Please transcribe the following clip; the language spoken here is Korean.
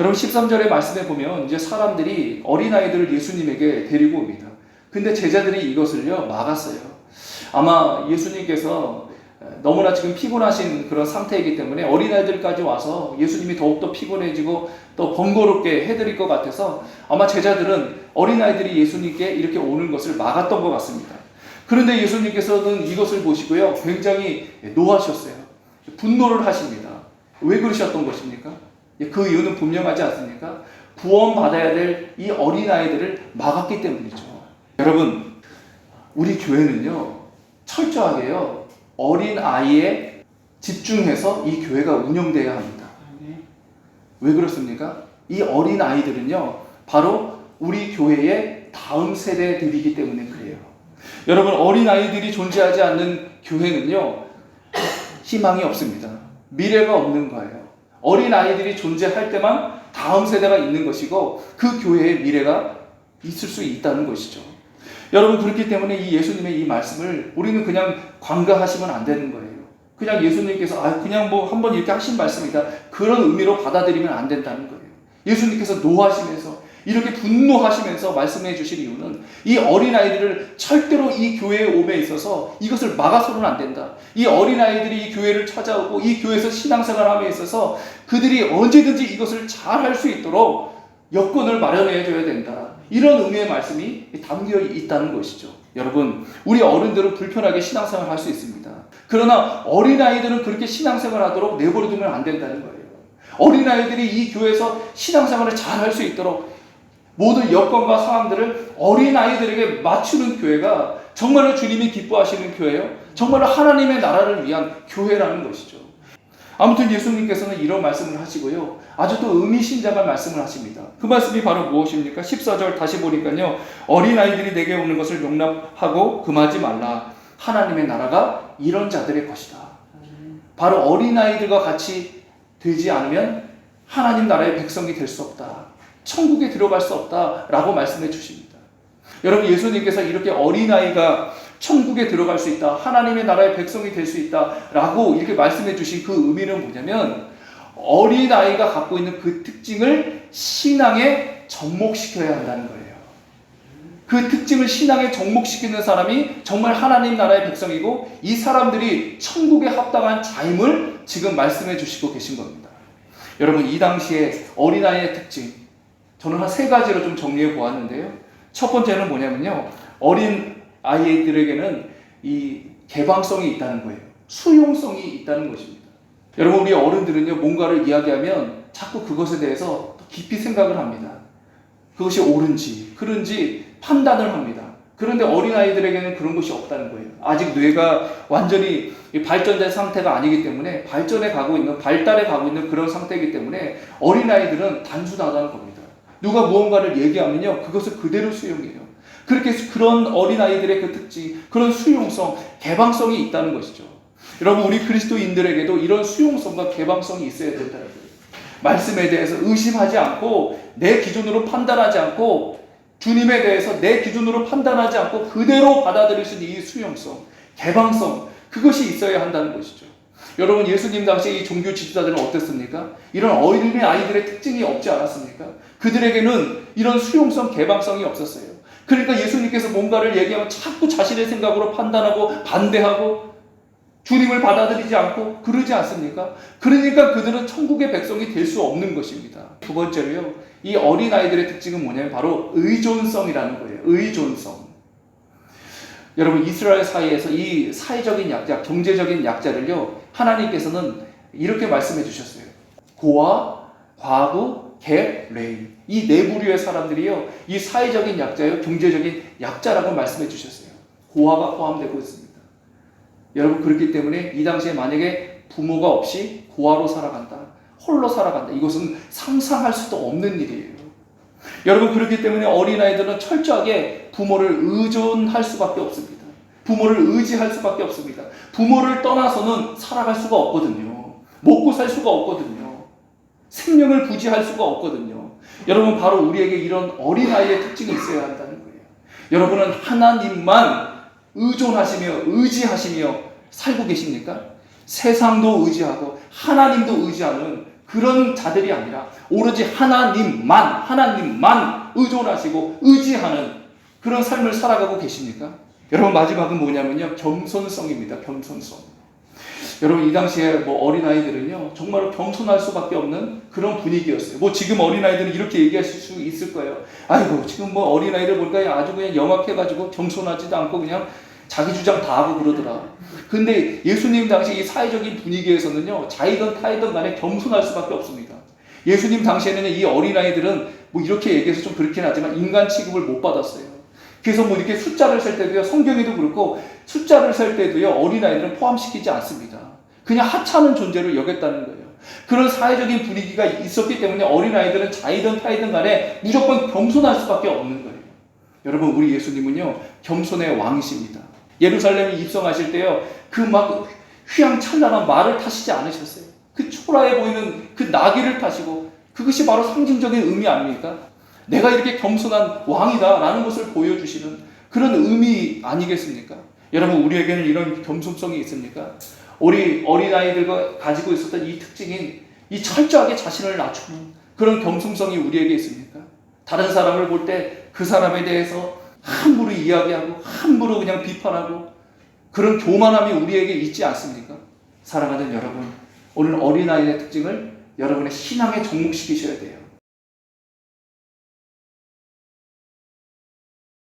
여러분 13절의 말씀에 보면 이제 사람들이 어린아이들을 예수님에게 데리고 옵니다. 근데 제자들이 이것을요 막았어요. 아마 예수님께서 너무나 지금 피곤하신 그런 상태이기 때문에 어린아이들까지 와서 예수님이 더욱더 피곤해지고 또 번거롭게 해드릴 것 같아서 아마 제자들은 어린아이들이 예수님께 이렇게 오는 것을 막았던 것 같습니다. 그런데 예수님께서는 이것을 보시고요 굉장히 노하셨어요. 분노를 하십니다. 왜 그러셨던 것입니까? 그 이유는 분명하지 않습니까? 구원받아야 될 이 어린아이들을 막았기 때문이죠. 여러분, 우리 교회는요 철저하게요 어린아이에 집중해서 이 교회가 운영돼야 합니다. 왜 그렇습니까? 이 어린아이들은요 바로 우리 교회의 다음 세대들이기 때문에 그래요. 여러분, 어린아이들이 존재하지 않는 교회는요 희망이 없습니다. 미래가 없는 거예요. 어린아이들이 존재할 때만 다음 세대가 있는 것이고 그 교회의 미래가 있을 수 있다는 것이죠. 여러분, 그렇기 때문에 이 예수님의 이 말씀을 우리는 그냥 관가하시면 안 되는 거예요. 그냥 예수님께서 그냥 뭐 한번 이렇게 하신 말씀이다 그런 의미로 받아들이면 안 된다는 거예요. 예수님께서 노하시면서 이렇게 분노하시면서 말씀해 주실 이유는 이 어린아이들을 절대로 이 교회에 오에 있어서 이것을 막아서는 안 된다. 이 어린아이들이 이 교회를 찾아오고 이 교회에서 신앙생활함에 있어서 그들이 언제든지 이것을 잘 할 수 있도록 여건을 마련해 줘야 된다. 이런 의미의 말씀이 담겨 있다는 것이죠. 여러분, 우리 어른들은 불편하게 신앙생활 할 수 있습니다. 그러나 어린아이들은 그렇게 신앙생활 하도록 내버려두면 안 된다는 거예요. 어린아이들이 이 교회에서 신앙생활을 잘 할 수 있도록 모든 여건과 상황들을 어린아이들에게 맞추는 교회가 정말로 주님이 기뻐하시는 교회요. 정말로 하나님의 나라를 위한 교회라는 것이죠. 아무튼 예수님께서는 이런 말씀을 하시고요. 아주 또 의미심장한 말씀을 하십니다. 그 말씀이 바로 무엇입니까? 14절 다시 보니까요. 어린아이들이 내게 오는 것을 용납하고 금하지 말라. 하나님의 나라가 이런 자들의 것이다. 바로 어린아이들과 같이 되지 않으면 하나님 나라의 백성이 될 수 없다. 천국에 들어갈 수 없다라고 말씀해 주십니다. 여러분, 예수님께서 이렇게 어린아이가 천국에 들어갈 수 있다, 하나님의 나라의 백성이 될 수 있다라고 이렇게 말씀해 주신 그 의미는 뭐냐면 어린아이가 갖고 있는 그 특징을 신앙에 접목시켜야 한다는 거예요. 그 특징을 신앙에 접목시키는 사람이 정말 하나님 나라의 백성이고 이 사람들이 천국에 합당한 자임을 지금 말씀해 주시고 계신 겁니다. 여러분, 이 당시에 어린아이의 특징 저는 한 3가지로 좀 정리해 보았는데요. 첫 번째는 뭐냐면요. 어린 아이들에게는 이 개방성이 있다는 거예요. 수용성이 있다는 것입니다. 여러분, 우리 어른들은요, 뭔가를 이야기하면 자꾸 그것에 대해서 깊이 생각을 합니다. 그것이 옳은지, 그른지 판단을 합니다. 그런데 어린아이들에게는 그런 것이 없다는 거예요. 아직 뇌가 완전히 발전된 상태가 아니기 때문에 발달에 가고 있는 그런 상태이기 때문에 어린아이들은 단순하다는 겁니다. 누가 무언가를 얘기하면요, 그것을 그대로 수용해요. 그렇게 그런 어린아이들의 그 특징, 그런 수용성, 개방성이 있다는 것이죠. 여러분, 우리 그리스도인들에게도 이런 수용성과 개방성이 있어야 된다는 거예요. 말씀에 대해서 의심하지 않고 내 기준으로 판단하지 않고 주님에 대해서 내 기준으로 판단하지 않고 그대로 받아들일 수 있는 이 수용성, 개방성, 그것이 있어야 한다는 것이죠. 여러분, 예수님 당시 이 종교 지도자들은 어땠습니까? 이런 어린이 아이들의 특징이 없지 않았습니까? 그들에게는 이런 수용성, 개방성이 없었어요. 그러니까 예수님께서 뭔가를 얘기하면 자꾸 자신의 생각으로 판단하고 반대하고 주님을 받아들이지 않고 그러지 않습니까? 그러니까 그들은 천국의 백성이 될 수 없는 것입니다. 두 번째로요, 이 어린아이들의 특징은 뭐냐면 바로 의존성이라는 거예요. 의존성. 여러분, 이스라엘 사이에서 이 사회적인 약자, 경제적인 약자를요, 하나님께서는 이렇게 말씀해 주셨어요. 고아, 과부, 개, 레위. 이 4부류의 사람들이요, 이 사회적인 약자요, 경제적인 약자라고 말씀해 주셨어요. 고아가 포함되고 있습니다. 여러분, 그렇기 때문에 이 당시에 만약에 부모가 없이 고아로 살아간다, 홀로 살아간다, 이것은 상상할 수도 없는 일이에요. 여러분, 그렇기 때문에 어린아이들은 철저하게 부모를 의존할 수밖에 없습니다. 부모를 의지할 수밖에 없습니다. 부모를 떠나서는 살아갈 수가 없거든요. 먹고 살 수가 없거든요. 생명을 부지할 수가 없거든요. 여러분, 바로 우리에게 이런 어린아이의 특징이 있어야 한다는 거예요. 여러분은 하나님만 의존하시며 의지하시며 살고 계십니까? 세상도 의지하고 하나님도 의지하는 그런 자들이 아니라 오로지 하나님만 의존하시고 의지하는 그런 삶을 살아가고 계십니까? 여러분, 마지막은 뭐냐면요, 겸손성입니다. 겸손성. 여러분, 이 당시에 어린아이들은요, 정말로 겸손할 수밖에 없는 그런 분위기였어요. 지금 어린아이들은 이렇게 얘기하실 수 있을 거예요. 아이고, 지금 어린아이들 보니까 아주 그냥 영악해가지고 겸손하지도 않고 그냥 자기 주장 다 하고 그러더라. 근데 예수님 당시 이 사회적인 분위기에서는요, 자이든 타이든 간에 겸손할 수밖에 없습니다. 예수님 당시에는 이 어린아이들은 이렇게 얘기해서 좀 그렇긴 하지만 인간 취급을 못 받았어요. 그래서 이렇게 숫자를 셀 때도요, 성경에도 그렇고 숫자를 셀 때도요, 어린아이들은 포함시키지 않습니다. 그냥 하찮은 존재로 여겼다는 거예요. 그런 사회적인 분위기가 있었기 때문에 어린아이들은 자이든 타이든 간에 무조건 겸손할 수밖에 없는 거예요. 여러분, 우리 예수님은요, 겸손의 왕이십니다. 예루살렘에 입성하실 때요, 그 휘황찬란한 말을 타시지 않으셨어요. 그 초라해 보이는 그 나귀를 타시고, 그것이 바로 상징적인 의미 아닙니까? 내가 이렇게 겸손한 왕이다라는 것을 보여주시는 그런 의미 아니겠습니까? 여러분, 우리에게는 이런 겸손성이 있습니까? 우리 어린아이들과 가지고 있었던 이 특징인 이 철저하게 자신을 낮추는 그런 겸손성이 우리에게 있습니까? 다른 사람을 볼 때 그 사람에 대해서 함부로 이야기하고 함부로 그냥 비판하고 그런 교만함이 우리에게 있지 않습니까? 사랑하는 여러분, 오늘 어린아이의 특징을 여러분의 신앙에 접목시키셔야 돼요.